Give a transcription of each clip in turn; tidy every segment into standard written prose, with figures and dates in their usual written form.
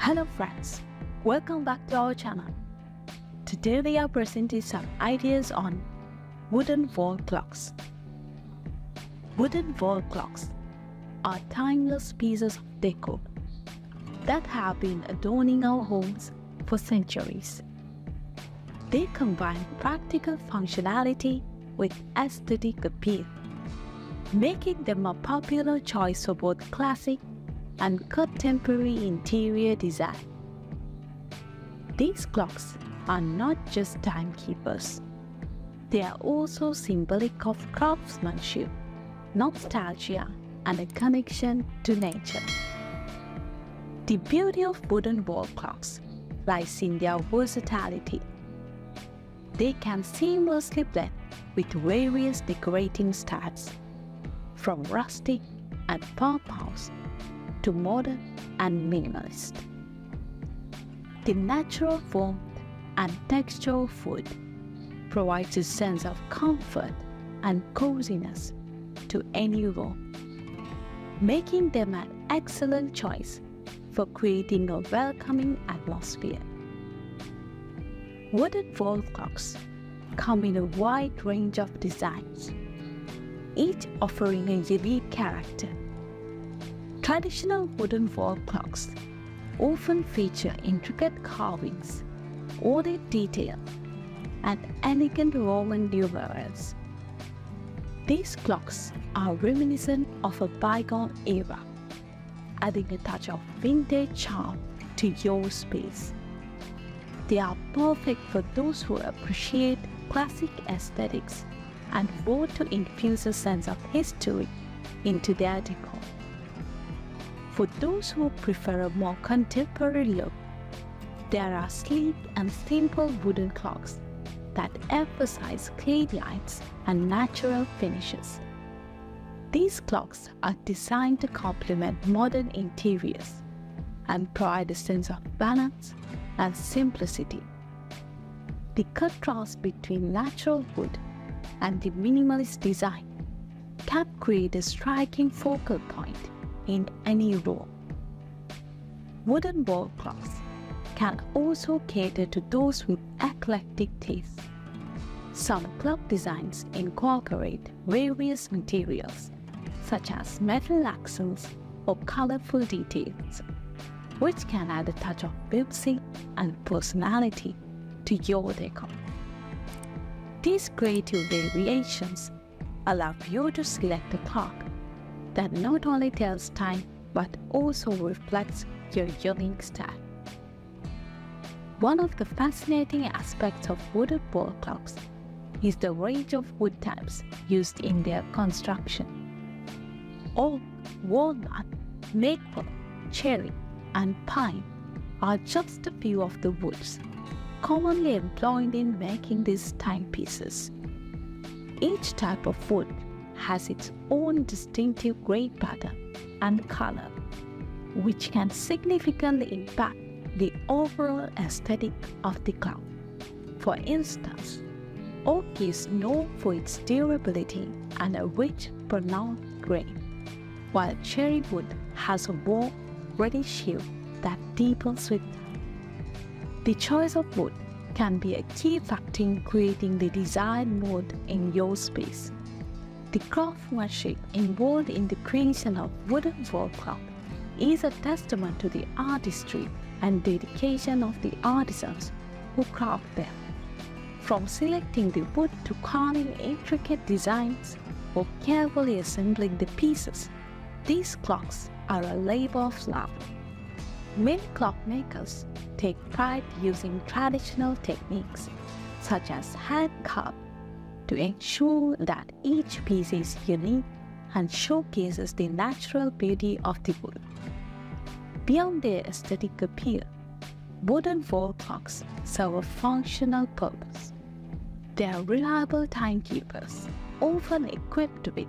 Hello friends, welcome back to our channel. Today we are presenting some ideas on wooden wall clocks. Wooden wall clocks are timeless pieces of decor that have been adorning our homes for centuries. They combine practical functionality with aesthetic appeal, making them a popular choice for both classic and contemporary interior design. These clocks are not just timekeepers. They are also symbolic of craftsmanship, nostalgia, and a connection to nature. The beauty of wooden wall clocks lies in their versatility. They can seamlessly blend with various decorating styles, from rustic and farmhouse to modern and minimalist. The natural warmth and texture of wood provides a sense of comfort and coziness to any room, making them an excellent choice for creating a welcoming atmosphere. Wooden wall clocks come in a wide range of designs, each offering a unique character. Traditional wooden wall clocks often feature intricate carvings, ornate detail, and elegant Roman numerals. These clocks are reminiscent of a bygone era, adding a touch of vintage charm to your space. They are perfect for those who appreciate classic aesthetics and want to infuse a sense of history into their decor. For those who prefer a more contemporary look, there are sleek and simple wooden clocks that emphasize clean lines and natural finishes. These clocks are designed to complement modern interiors and provide a sense of balance and simplicity. The contrast between natural wood and the minimalist design can create a striking focal point in any room. Wooden wall clocks can also cater to those with eclectic tastes. Some clock designs incorporate various materials such as metal accents or colorful details, which can add a touch of whimsy and personality to your decor. These creative variations allow you to select a clock that not only tells time but also reflects your unique style. One of the fascinating aspects of wooden wall clocks is the range of wood types used in their construction. Oak, walnut, maple, cherry, and pine are just a few of the woods commonly employed in making these timepieces. Each type of wood has its own distinctive grain pattern and color, which can significantly impact the overall aesthetic of the clock. For instance, oak is known for its durability and a rich, pronounced grain, while cherry wood has a warm, reddish hue that deepens with time. The choice of wood can be a key factor in creating the desired mood in your space. The craftsmanship involved in the creation of wooden wall clock is a testament to the artistry and dedication of the artisans who craft them. From selecting the wood to carving intricate designs or carefully assembling the pieces, these clocks are a labor of love. Many clockmakers take pride using traditional techniques such as hand carving to ensure that each piece is unique and showcases the natural beauty of the wood. Beyond their aesthetic appeal, wooden wall clocks serve a functional purpose. They are reliable timekeepers, often equipped with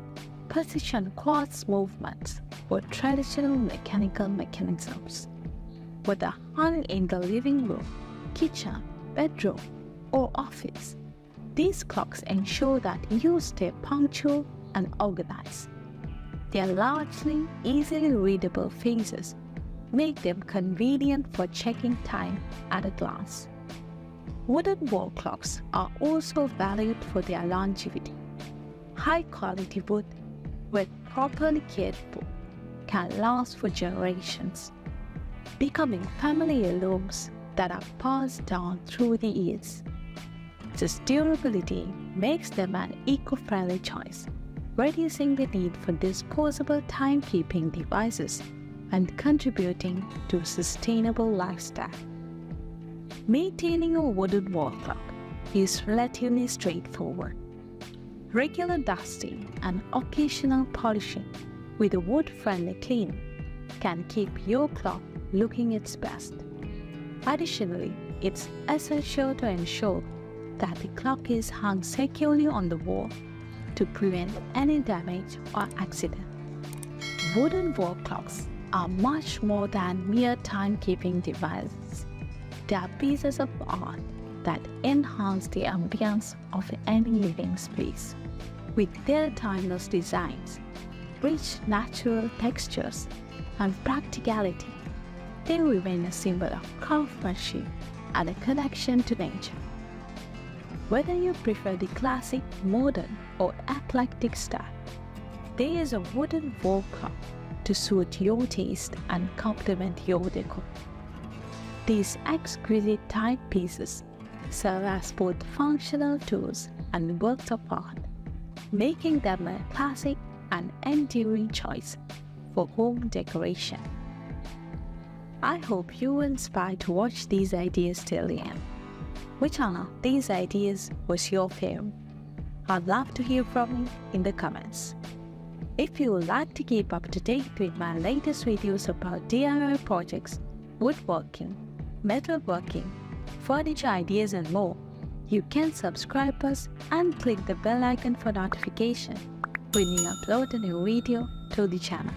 precision quartz movements or traditional mechanical mechanisms. Whether hung in the living room, kitchen, bedroom, or office, these clocks ensure that you stay punctual and organized. They are largely easily readable faces make them convenient for checking time at a glance. Wooden wall clocks are also valued for their longevity. High-quality wood, when properly cared for, can last for generations, becoming family heirlooms that are passed down through the years. This durability makes them an eco-friendly choice, reducing the need for disposable timekeeping devices and contributing to a sustainable lifestyle. Maintaining a wooden wall clock is relatively straightforward. Regular dusting and occasional polishing with a wood-friendly cleaner can keep your clock looking its best. Additionally, it's essential to ensure that the clock is hung securely on the wall to prevent any damage or accident. Wooden wall clocks are much more than mere timekeeping devices. They are pieces of art that enhance the ambiance of any living space. With their timeless designs, rich natural textures, and practicality, they remain a symbol of craftsmanship and a connection to nature. Whether you prefer the classic, modern, or eclectic style, there is a wooden wall clock to suit your taste and complement your decor. These exquisite timepieces serve as both functional tools and works of art, making them a classic and enduring choice for home decoration. I hope you were inspired to watch these ideas till the end. Which one of these ideas was your favorite? I'd love to hear from you in the comments. If you would like to keep up to date with my latest videos about DIY projects, woodworking, metalworking, furniture ideas and more, you can subscribe us and click the bell icon for notification when we upload a new video to the channel.